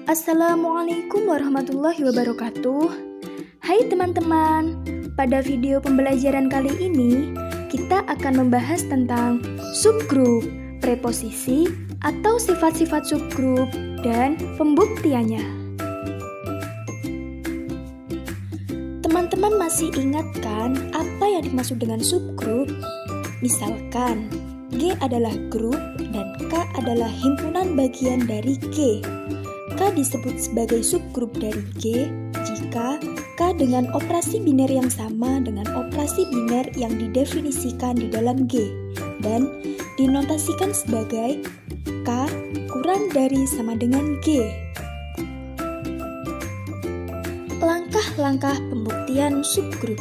Assalamualaikum warahmatullahi wabarakatuh. Hai teman-teman, pada video pembelajaran kali ini kita akan membahas tentang subgrup, preposisi atau sifat-sifat subgrup dan pembuktiannya. Teman-teman masih ingat kan apa yang dimaksud dengan subgrup? Misalkan G adalah grup dan K adalah himpunan bagian dari G. K disebut sebagai subgrup dari G jika K dengan operasi biner yang sama dengan operasi biner yang didefinisikan di dalam G dan dinotasikan sebagai K kurang dari sama dengan G. Langkah-langkah pembuktian subgrup.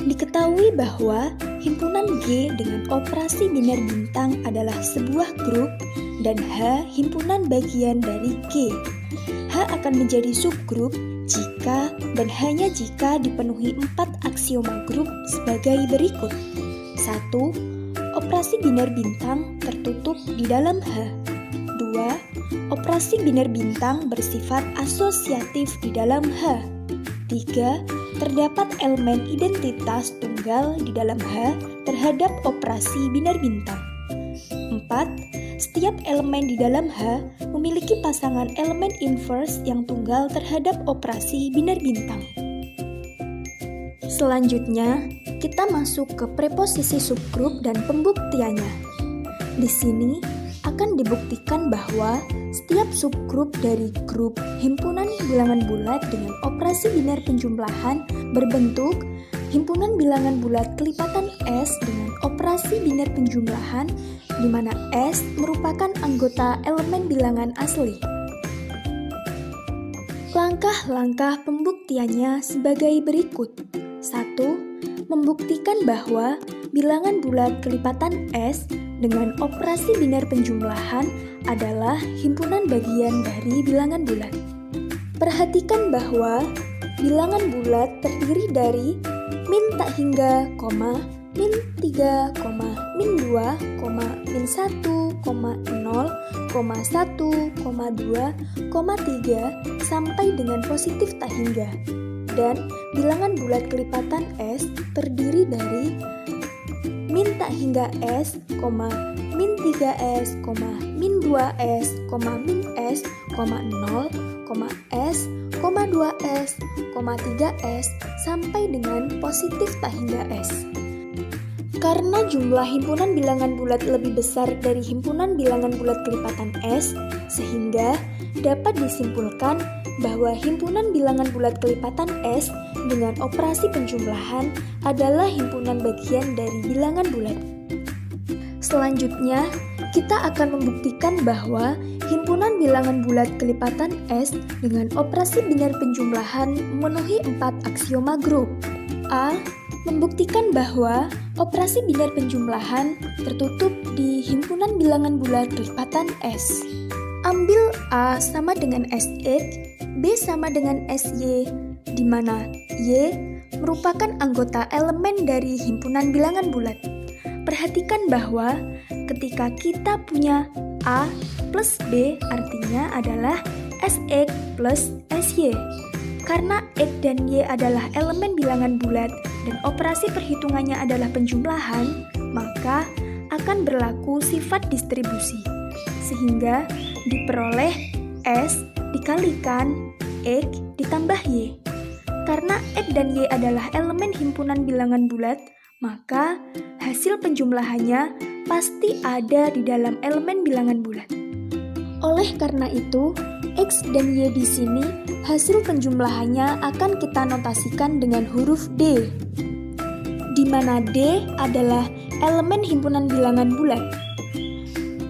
Diketahui bahwa himpunan G dengan operasi biner bintang adalah sebuah grup dan H himpunan bagian dari G. H akan menjadi subgrup jika dan hanya jika dipenuhi 4 aksioma grup sebagai berikut. 1. Operasi biner bintang tertutup di dalam H. 2. Operasi biner bintang bersifat asosiatif di dalam H. 3. Terdapat elemen identitas tunggal di dalam H terhadap operasi biner bintang. 4. Setiap elemen di dalam H memiliki pasangan elemen inverse yang tunggal terhadap operasi biner bintang. Selanjutnya, kita masuk ke preposisi subgrup dan pembuktiannya. Di sini akan dibuktikan bahwa setiap subgrup dari grup himpunan bilangan bulat dengan operasi biner penjumlahan berbentuk himpunan bilangan bulat kelipatan S dengan operasi biner penjumlahan di mana S merupakan anggota elemen bilangan asli. Langkah-langkah pembuktiannya sebagai berikut. 1. Membuktikan bahwa bilangan bulat kelipatan S dengan operasi biner penjumlahan adalah himpunan bagian dari bilangan bulat. Perhatikan bahwa bilangan bulat terdiri dari min tak hingga, min 3, min 2, min 1, 0, 1, 2, 3 sampai dengan positif tak hingga. Dan bilangan bulat kelipatan S terdiri dari min tak hingga S, min 3S, min 2S, min S, 0, S, 2S, 3S sampai dengan positif tak hingga S. Karena jumlah himpunan bilangan bulat lebih besar dari himpunan bilangan bulat kelipatan S, sehingga dapat disimpulkan bahwa himpunan bilangan bulat kelipatan S dengan operasi penjumlahan adalah himpunan bagian dari bilangan bulat. Selanjutnya, kita akan membuktikan bahwa himpunan bilangan bulat kelipatan S dengan operasi biner penjumlahan memenuhi 4 aksioma grup. A. Membuktikan bahwa operasi biner penjumlahan tertutup di himpunan bilangan bulat kelipatan S. Ambil A sama dengan SX, B sama dengan SY, di mana Y merupakan anggota elemen dari himpunan bilangan bulat. Perhatikan bahwa ketika kita punya A plus B artinya adalah SX plus SY. Karena X dan Y adalah elemen bilangan bulat dan operasi perhitungannya adalah penjumlahan, maka akan berlaku sifat distribusi, sehingga diperoleh S dikalikan X ditambah Y. Karena X dan Y adalah elemen himpunan bilangan bulat, maka hasil penjumlahannya pasti ada di dalam elemen bilangan bulat. Oleh karena itu, X dan Y di sini hasil penjumlahannya akan kita notasikan dengan huruf D, di mana D adalah elemen himpunan bilangan bulat.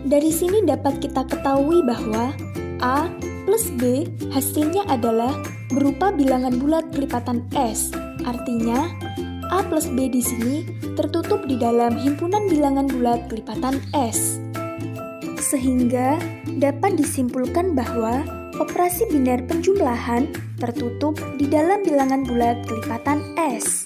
Dari sini dapat kita ketahui bahwa A plus B hasilnya adalah berupa bilangan bulat kelipatan S. Artinya, A plus B di sini tertutup di dalam himpunan bilangan bulat kelipatan S. Sehingga dapat disimpulkan bahwa operasi biner penjumlahan tertutup di dalam bilangan bulat kelipatan S.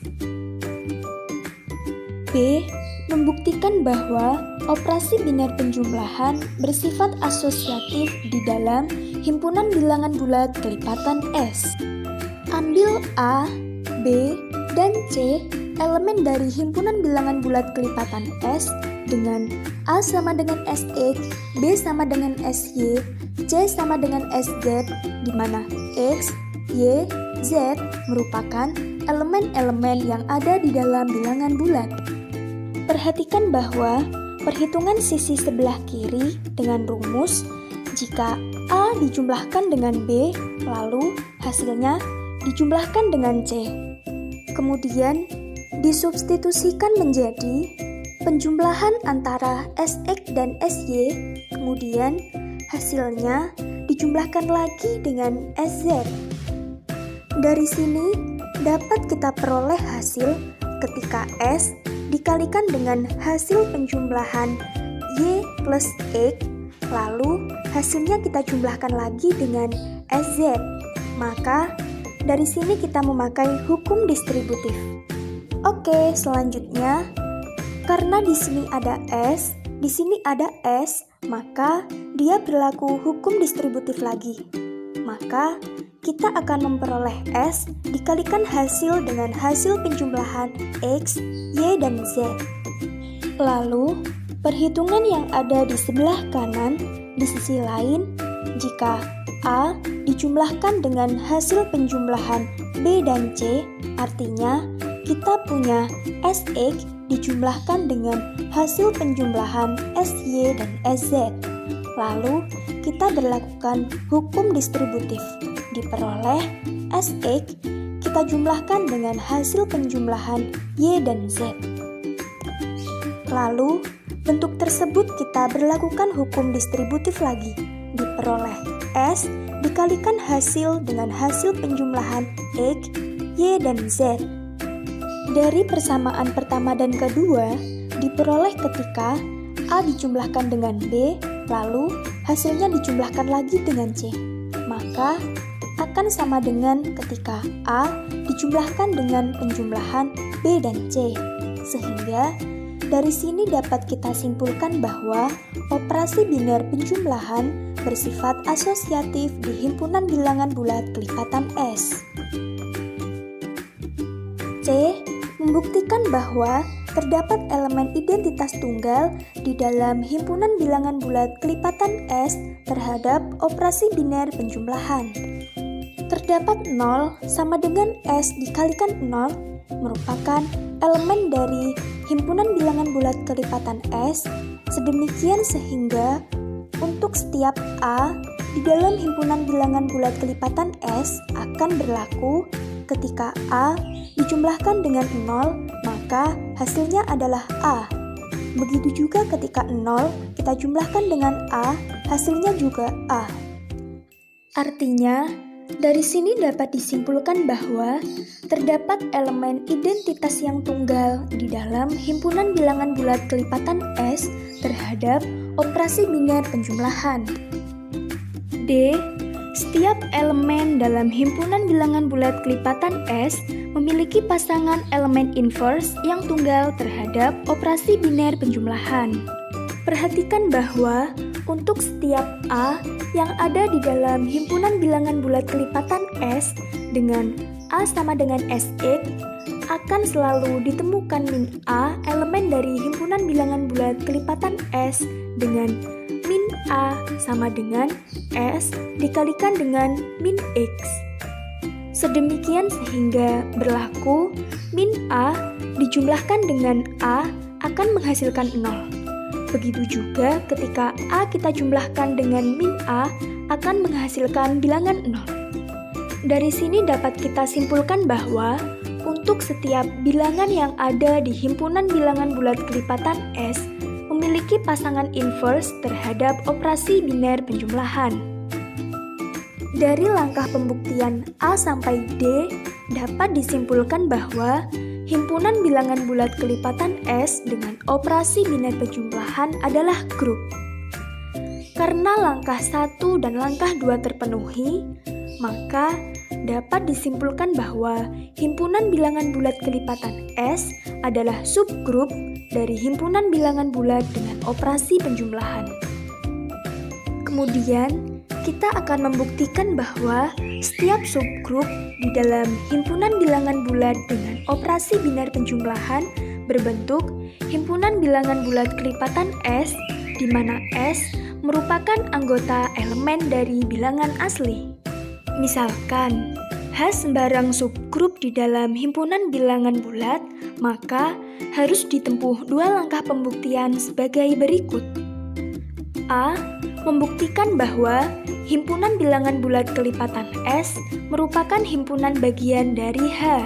B. Membuktikan bahwa Operasi biner penjumlahan bersifat asosiatif di dalam himpunan bilangan bulat kelipatan S. Ambil A, B, dan C, elemen dari himpunan bilangan bulat kelipatan S dengan A sama dengan SX, B sama dengan SY, C sama dengan SZ, di mana X, Y, Z merupakan elemen-elemen yang ada di dalam bilangan bulat. Perhatikan bahwa perhitungan sisi sebelah kiri dengan rumus jika A dijumlahkan dengan B, lalu hasilnya dijumlahkan dengan C. Kemudian disubstitusikan menjadi penjumlahan antara SX dan SY, kemudian hasilnya dijumlahkan lagi dengan SZ. Dari sini dapat kita peroleh hasil ketika S dikalikan dengan hasil penjumlahan Y plus X, lalu hasilnya kita jumlahkan lagi dengan SZ. Maka dari sini kita memakai hukum distributif. Oke, selanjutnya karena di sini ada S, di sini ada S, maka dia berlaku hukum distributif lagi. Maka kita akan memperoleh S dikalikan hasil dengan hasil penjumlahan X, Y, dan Z. Lalu, perhitungan yang ada di sebelah kanan, di sisi lain, jika A dijumlahkan dengan hasil penjumlahan B dan C, artinya kita punya SX dijumlahkan dengan hasil penjumlahan SY dan SZ. Lalu, kita berlakukan hukum distributif. Diperoleh SX kita jumlahkan dengan hasil penjumlahan Y dan Z. Lalu, bentuk tersebut kita berlakukan hukum distributif lagi. Diperoleh S dikalikan hasil dengan hasil penjumlahan X, Y, dan Z. Dari persamaan pertama dan kedua, diperoleh ketika A dijumlahkan dengan B, lalu hasilnya dijumlahkan lagi dengan C. Maka, akan sama dengan ketika A dijumlahkan dengan penjumlahan B dan C. Sehingga dari sini dapat kita simpulkan bahwa operasi biner penjumlahan bersifat asosiatif di himpunan bilangan bulat kelipatan S. C. Membuktikan bahwa terdapat elemen identitas tunggal di dalam himpunan bilangan bulat kelipatan S terhadap operasi biner penjumlahan. Terdapat 0 sama dengan S dikalikan 0 merupakan elemen dari himpunan bilangan bulat kelipatan S, sedemikian sehingga untuk setiap A di dalam himpunan bilangan bulat kelipatan S akan berlaku ketika A dijumlahkan dengan 0, maka hasilnya adalah A. Begitu juga ketika 0 kita jumlahkan dengan A, hasilnya juga A. Artinya, dari sini dapat disimpulkan bahwa terdapat elemen identitas yang tunggal di dalam himpunan bilangan bulat kelipatan S terhadap operasi biner penjumlahan. D. Setiap elemen dalam himpunan bilangan bulat kelipatan S memiliki pasangan elemen inverse yang tunggal terhadap operasi biner penjumlahan. Perhatikan bahwa untuk setiap A yang ada di dalam himpunan bilangan bulat kelipatan S dengan A sama dengan SX akan selalu ditemukan min A elemen dari himpunan bilangan bulat kelipatan S dengan min A sama dengan S dikalikan dengan min X. Sedemikian sehingga berlaku min A dijumlahkan dengan A akan menghasilkan 0. Begitu juga ketika A kita jumlahkan dengan min A akan menghasilkan bilangan 0. Dari sini dapat kita simpulkan bahwa untuk setiap bilangan yang ada di himpunan bilangan bulat kelipatan S memiliki pasangan inverse terhadap operasi biner penjumlahan. Dari langkah pembuktian A sampai D dapat disimpulkan bahwa himpunan bilangan bulat kelipatan S dengan operasi biner penjumlahan adalah grup. Karena langkah 1 dan langkah 2 terpenuhi, maka dapat disimpulkan bahwa himpunan bilangan bulat kelipatan S adalah subgrup dari himpunan bilangan bulat dengan operasi penjumlahan. Kemudian, kita akan membuktikan bahwa setiap subgrup di dalam himpunan bilangan bulat dengan operasi binar penjumlahan berbentuk himpunan bilangan bulat kelipatan S, di mana S merupakan anggota elemen dari bilangan asli. Misalkan, H sembarang subgrup di dalam himpunan bilangan bulat, maka harus ditempuh dua langkah pembuktian sebagai berikut. A. Membuktikan bahwa himpunan bilangan bulat kelipatan S merupakan himpunan bagian dari H.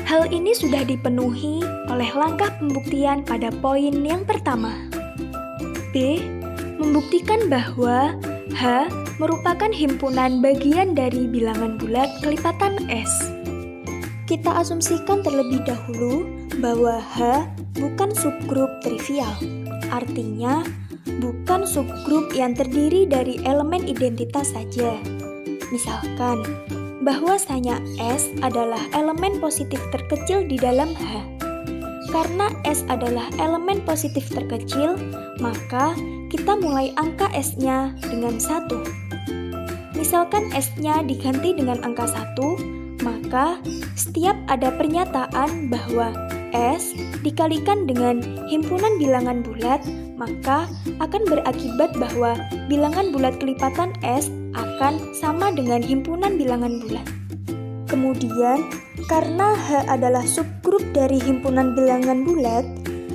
Hal ini sudah dipenuhi oleh langkah pembuktian pada poin yang pertama. B. Membuktikan bahwa H merupakan himpunan bagian dari bilangan bulat kelipatan S. Kita asumsikan terlebih dahulu bahwa H bukan subgrup trivial, artinya bukan subgrup yang terdiri dari elemen identitas saja. Misalkan, bahwasanya S adalah elemen positif terkecil di dalam H. Karena S adalah elemen positif terkecil, maka kita mulai angka S-nya dengan 1. Misalkan S-nya diganti dengan angka 1, maka setiap ada pernyataan bahwa S dikalikan dengan himpunan bilangan bulat, maka akan berakibat bahwa bilangan bulat kelipatan S akan sama dengan himpunan bilangan bulat. Kemudian, karena H adalah subgrup dari himpunan bilangan bulat,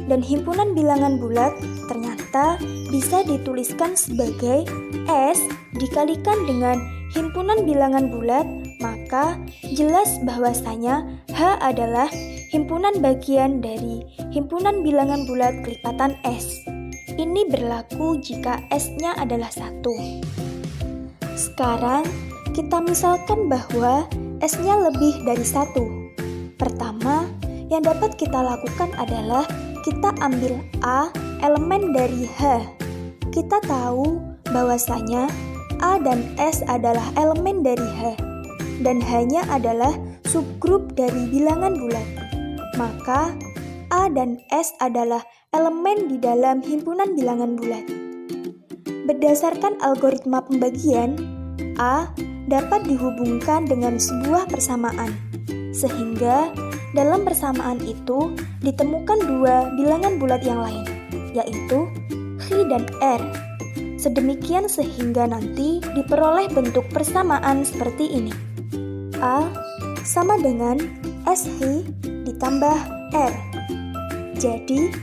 dan himpunan bilangan bulat ternyata bisa dituliskan sebagai S dikalikan dengan himpunan bilangan bulat, maka jelas bahwasanya H adalah himpunan bagian dari himpunan bilangan bulat kelipatan S. Ini berlaku jika S-nya adalah 1. Sekarang, kita misalkan bahwa S-nya lebih dari 1. Pertama, yang dapat kita lakukan adalah kita ambil A, elemen dari H. Kita tahu bahwasanya A dan S adalah elemen dari H, dan H-nya adalah subgrup dari bilangan bulat. Maka, A dan S adalah elemen di dalam himpunan bilangan bulat. Berdasarkan algoritma pembagian, A dapat dihubungkan dengan sebuah persamaan, sehingga dalam persamaan itu ditemukan dua bilangan bulat yang lain, yaitu X dan R. Sedemikian sehingga nanti diperoleh bentuk persamaan seperti ini. A sama dengan SX ditambah R. Jadi,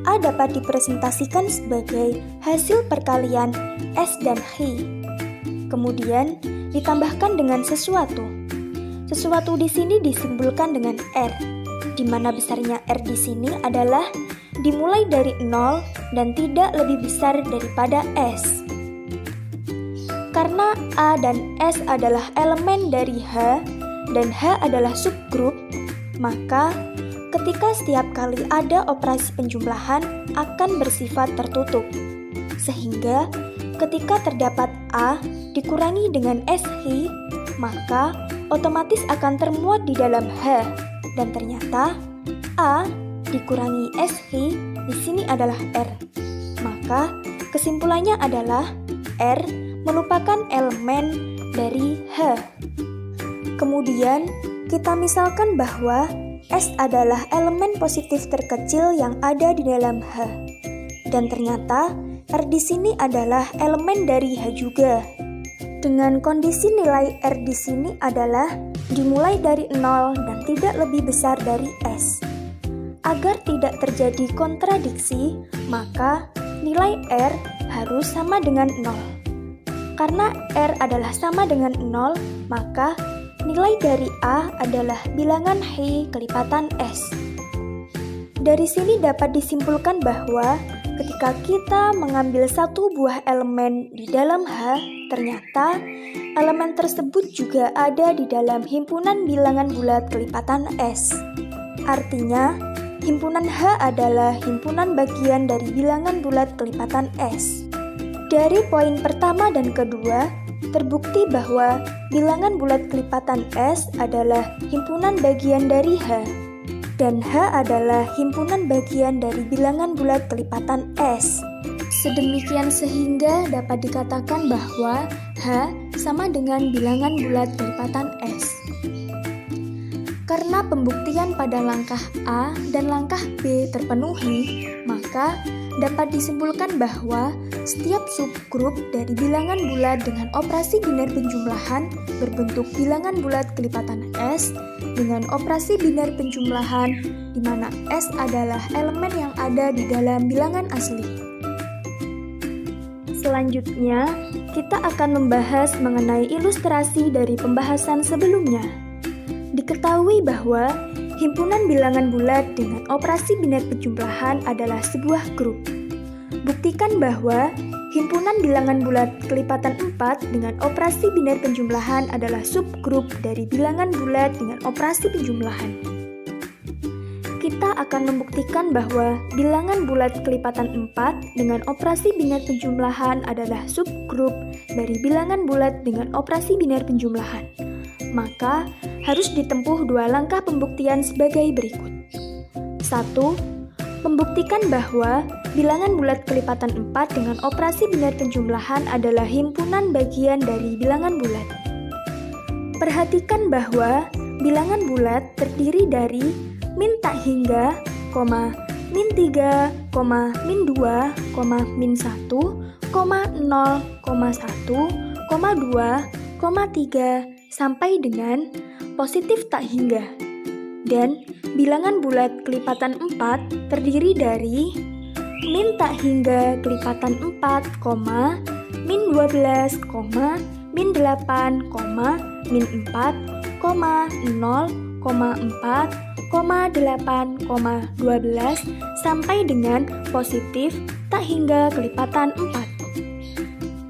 A dapat dipresentasikan sebagai hasil perkalian S dan X. Kemudian ditambahkan dengan sesuatu. Sesuatu di sini disimbolkan dengan R, di mana besarnya R di sini adalah dimulai dari 0 dan tidak lebih besar daripada S. Karena A dan S adalah elemen dari H dan H adalah subgrup, maka ketika setiap kali ada operasi penjumlahan akan bersifat tertutup. Sehingga ketika terdapat A dikurangi dengan SX, maka otomatis akan termuat di dalam H, dan ternyata A dikurangi SX di sini adalah R. Maka kesimpulannya adalah R merupakan elemen dari H. Kemudian kita misalkan bahwa S adalah elemen positif terkecil yang ada di dalam H, dan ternyata R di sini adalah elemen dari H juga. Dengan kondisi nilai R di sini adalah dimulai dari 0 dan tidak lebih besar dari S. Agar tidak terjadi kontradiksi, maka nilai R harus sama dengan 0. Karena R adalah sama dengan 0, maka nilai dari A adalah bilangan X kelipatan S. Dari sini dapat disimpulkan bahwa ketika kita mengambil satu buah elemen di dalam H, ternyata elemen tersebut juga ada di dalam himpunan bilangan bulat kelipatan S. Artinya, himpunan H adalah himpunan bagian dari bilangan bulat kelipatan S. Dari poin pertama dan kedua, terbukti bahwa bilangan bulat kelipatan S adalah himpunan bagian dari H. dan H adalah himpunan bagian dari bilangan bulat kelipatan S. Sedemikian sehingga dapat dikatakan bahwa H sama dengan bilangan bulat kelipatan S. Karena pembuktian pada langkah A dan langkah B terpenuhi, maka dapat disimpulkan bahwa setiap subgrup dari bilangan bulat dengan operasi biner penjumlahan berbentuk bilangan bulat kelipatan S dengan operasi biner penjumlahan di mana S adalah elemen yang ada di dalam bilangan asli. Selanjutnya, kita akan membahas mengenai ilustrasi dari pembahasan sebelumnya. Diketahui bahwa himpunan bilangan bulat dengan operasi biner penjumlahan adalah sebuah grup. Buktikan bahwa himpunan bilangan bulat kelipatan 4 dengan operasi biner penjumlahan adalah subgrup dari bilangan bulat dengan operasi penjumlahan. Kita akan membuktikan bahwa bilangan bulat kelipatan 4 dengan operasi biner penjumlahan adalah subgrup dari bilangan bulat dengan operasi biner penjumlahan. Maka, harus ditempuh dua langkah pembuktian sebagai berikut. 1. Membuktikan bahwa bilangan bulat kelipatan 4 dengan operasi biner penjumlahan adalah himpunan bagian dari bilangan bulat. Perhatikan bahwa bilangan bulat terdiri dari min tak hingga, min 3, min 2, min 1, 0, 1, 2, 3, sampai dengan positif tak hingga. Dan bilangan bulat kelipatan 4 terdiri dari min tak hingga kelipatan 4, min 12, min 8, min 4, 0, 4, 8, 12 sampai dengan positif tak hingga kelipatan 4.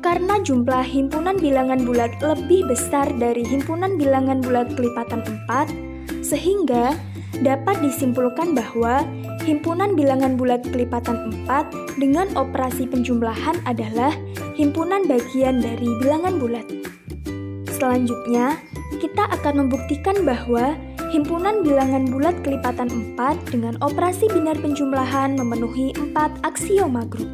Karena jumlah himpunan bilangan bulat lebih besar dari himpunan bilangan bulat kelipatan 4, sehingga dapat disimpulkan bahwa himpunan bilangan bulat kelipatan 4 dengan operasi penjumlahan adalah himpunan bagian dari bilangan bulat. Selanjutnya, kita akan membuktikan bahwa himpunan bilangan bulat kelipatan 4 dengan operasi biner penjumlahan memenuhi 4 aksioma grup.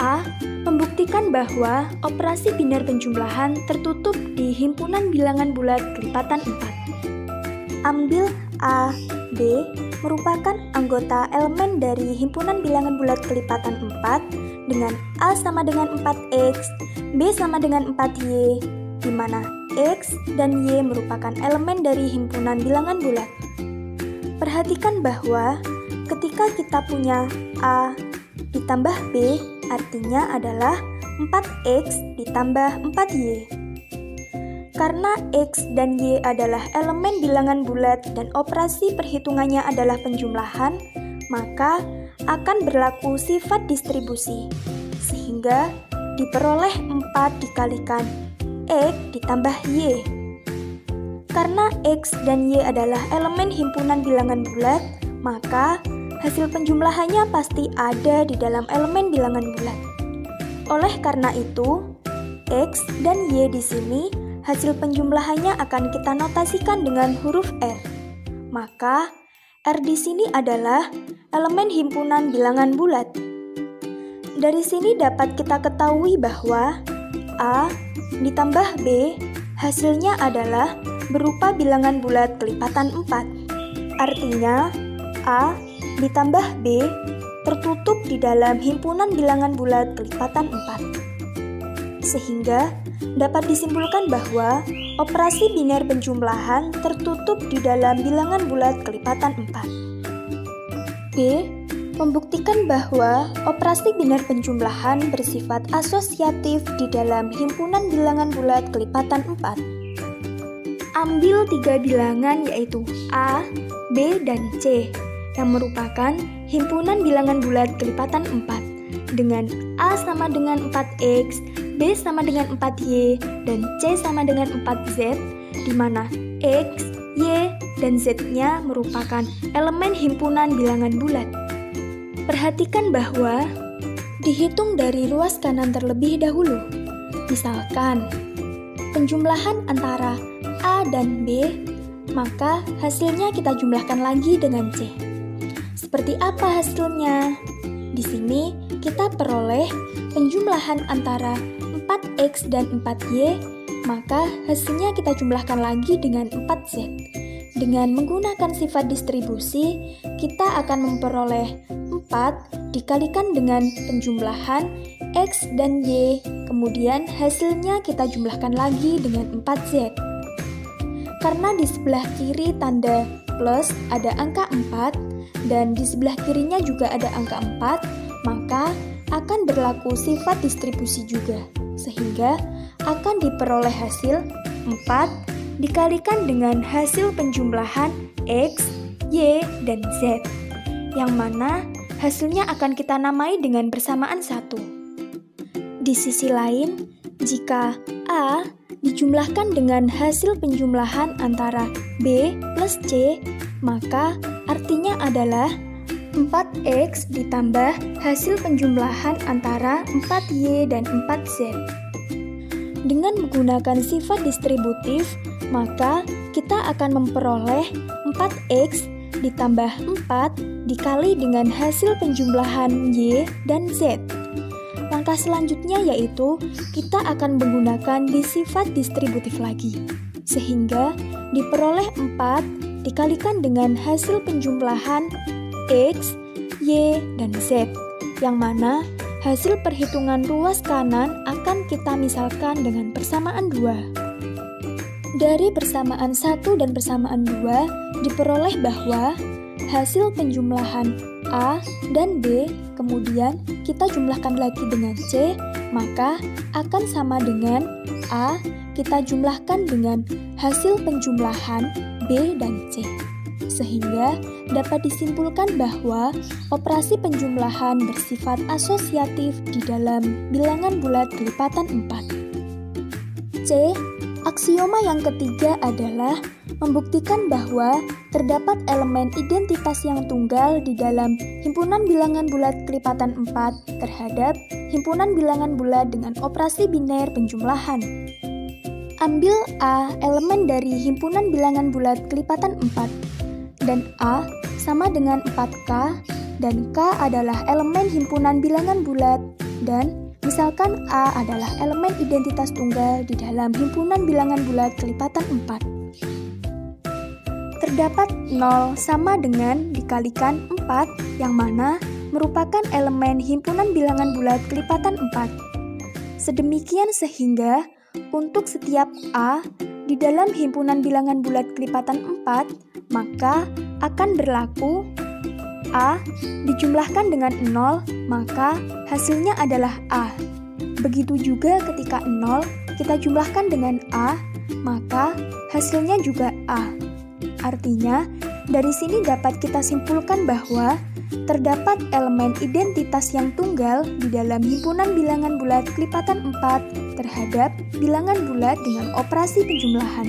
A. Membuktikan bahwa operasi biner penjumlahan tertutup di himpunan bilangan bulat kelipatan 4. Ambil A, B merupakan anggota elemen dari himpunan bilangan bulat kelipatan 4 dengan A sama dengan 4X, B sama dengan 4Y, di mana X dan Y merupakan elemen dari himpunan bilangan bulat. Perhatikan bahwa ketika kita punya A ditambah B, artinya adalah 4X ditambah 4Y. Karena X dan Y adalah elemen bilangan bulat dan operasi perhitungannya adalah penjumlahan, maka akan berlaku sifat distribusi, sehingga diperoleh 4 dikalikan X ditambah Y. Karena X dan Y adalah elemen himpunan bilangan bulat, maka hasil penjumlahannya pasti ada di dalam elemen bilangan bulat. Oleh karena itu, X dan Y di sini hasil penjumlahannya akan kita notasikan dengan huruf R. Maka, R di sini adalah elemen himpunan bilangan bulat. Dari sini dapat kita ketahui bahwa A ditambah B hasilnya adalah berupa bilangan bulat kelipatan 4. Artinya, A ditambah B tertutup di dalam himpunan bilangan bulat kelipatan 4. Sehingga dapat disimpulkan bahwa operasi biner penjumlahan tertutup di dalam bilangan bulat kelipatan 4. B. Membuktikan bahwa operasi biner penjumlahan bersifat asosiatif di dalam himpunan bilangan bulat kelipatan 4. Ambil 3 bilangan yaitu A, B, dan C yang merupakan himpunan bilangan bulat kelipatan 4 dengan A sama dengan 4X, B sama dengan 4Y, dan C sama dengan 4Z, di mana X, Y, dan Z-nya merupakan elemen himpunan bilangan bulat. Perhatikan bahwa dihitung dari ruas kanan terlebih dahulu. Misalkan, penjumlahan antara A dan B maka hasilnya kita jumlahkan lagi dengan C. Seperti apa hasilnya? Di sini kita peroleh penjumlahan antara 4X dan 4Y, maka hasilnya kita jumlahkan lagi dengan 4Z. Dengan menggunakan sifat distribusi, kita akan memperoleh 4 dikalikan dengan penjumlahan X dan Y, kemudian hasilnya kita jumlahkan lagi dengan 4Z. Karena di sebelah kiri tanda plus ada angka 4, dan di sebelah kirinya juga ada angka 4, maka akan berlaku sifat distribusi juga, sehingga akan diperoleh hasil 4 dikalikan dengan hasil penjumlahan X, Y, dan Z, yang mana hasilnya akan kita namai dengan persamaan 1. Di sisi lain, jika A dijumlahkan dengan hasil penjumlahan antara B plus C, maka artinya adalah 4X ditambah hasil penjumlahan antara 4Y dan 4Z. Dengan menggunakan sifat distributif, maka kita akan memperoleh 4X ditambah 4 dikali dengan hasil penjumlahan Y dan Z. Langkah selanjutnya yaitu kita akan menggunakan di sifat distributif lagi, sehingga diperoleh 4 dikalikan dengan hasil penjumlahan X, Y, dan Z, yang mana hasil perhitungan ruas kanan akan kita misalkan dengan persamaan 2. Dari persamaan 1 dan persamaan 2 diperoleh bahwa hasil penjumlahan A dan B kemudian kita jumlahkan lagi dengan C, maka akan sama dengan A kita jumlahkan dengan hasil penjumlahan B dan C. Sehingga dapat disimpulkan bahwa operasi penjumlahan bersifat asosiatif di dalam bilangan bulat kelipatan 4. C. Aksioma yang ketiga adalah membuktikan bahwa terdapat elemen identitas yang tunggal di dalam himpunan bilangan bulat kelipatan 4 terhadap himpunan bilangan bulat dengan operasi biner penjumlahan. Ambil A elemen dari himpunan bilangan bulat kelipatan 4, dan A sama dengan 4K, dan K adalah elemen himpunan bilangan bulat, dan misalkan A adalah elemen identitas tunggal di dalam himpunan bilangan bulat kelipatan 4. Terdapat 0 sama dengan dikalikan 4, yang mana merupakan elemen himpunan bilangan bulat kelipatan 4. Sedemikian sehingga untuk setiap A di dalam himpunan bilangan bulat kelipatan 4, maka akan berlaku A dijumlahkan dengan 0, maka hasilnya adalah A. Begitu juga ketika 0 kita jumlahkan dengan A, maka hasilnya juga A. Artinya, dari sini dapat kita simpulkan bahwa terdapat elemen identitas yang tunggal di dalam himpunan bilangan bulat kelipatan 4 terhadap bilangan bulat dengan operasi penjumlahan.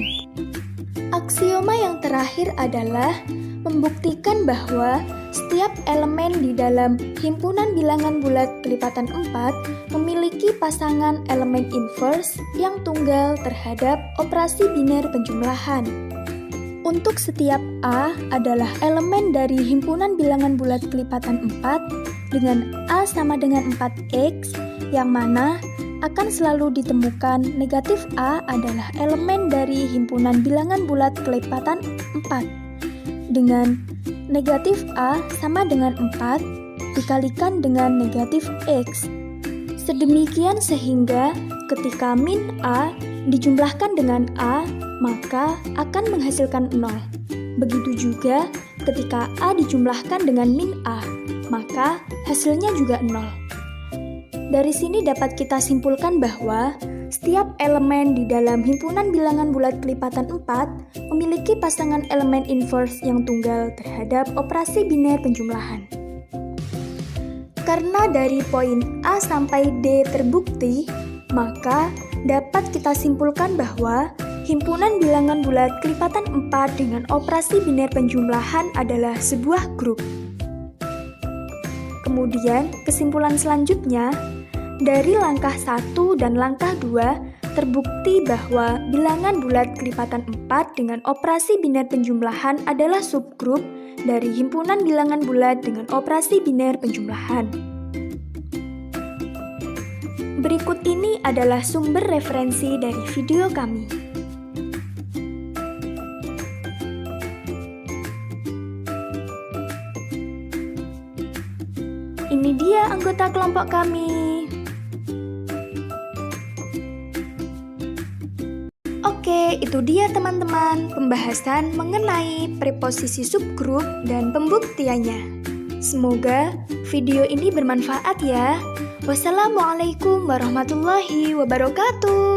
Aksioma yang terakhir adalah membuktikan bahwa setiap elemen di dalam himpunan bilangan bulat kelipatan 4 memiliki pasangan elemen inverse yang tunggal terhadap operasi biner penjumlahan. Untuk setiap A adalah elemen dari himpunan bilangan bulat kelipatan 4 dengan A sama dengan 4X, yang mana akan selalu ditemukan negatif A adalah elemen dari himpunan bilangan bulat kelipatan 4 dengan negatif A sama dengan 4 dikalikan dengan negatif X. Sedemikian sehingga ketika min A dijumlahkan dengan A, maka akan menghasilkan 0. Begitu juga ketika A dijumlahkan dengan min A, maka hasilnya juga 0. Dari sini dapat kita simpulkan bahwa setiap elemen di dalam himpunan bilangan bulat kelipatan 4 memiliki pasangan elemen inverse yang tunggal terhadap operasi biner penjumlahan. Karena dari poin A sampai D terbukti, maka dapat kita simpulkan bahwa himpunan bilangan bulat kelipatan 4 dengan operasi biner penjumlahan adalah sebuah grup. Kemudian, kesimpulan selanjutnya, dari langkah 1 dan langkah 2 terbukti bahwa bilangan bulat kelipatan 4 dengan operasi biner penjumlahan adalah subgrup dari himpunan bilangan bulat dengan operasi biner penjumlahan. Berikut ini adalah sumber referensi dari video kami. Ini dia anggota kelompok kami. Oke, itu dia teman-teman pembahasan mengenai preposisi subgrup dan pembuktiannya. Semoga video ini bermanfaat ya. Wassalamualaikum warahmatullahi wabarakatuh.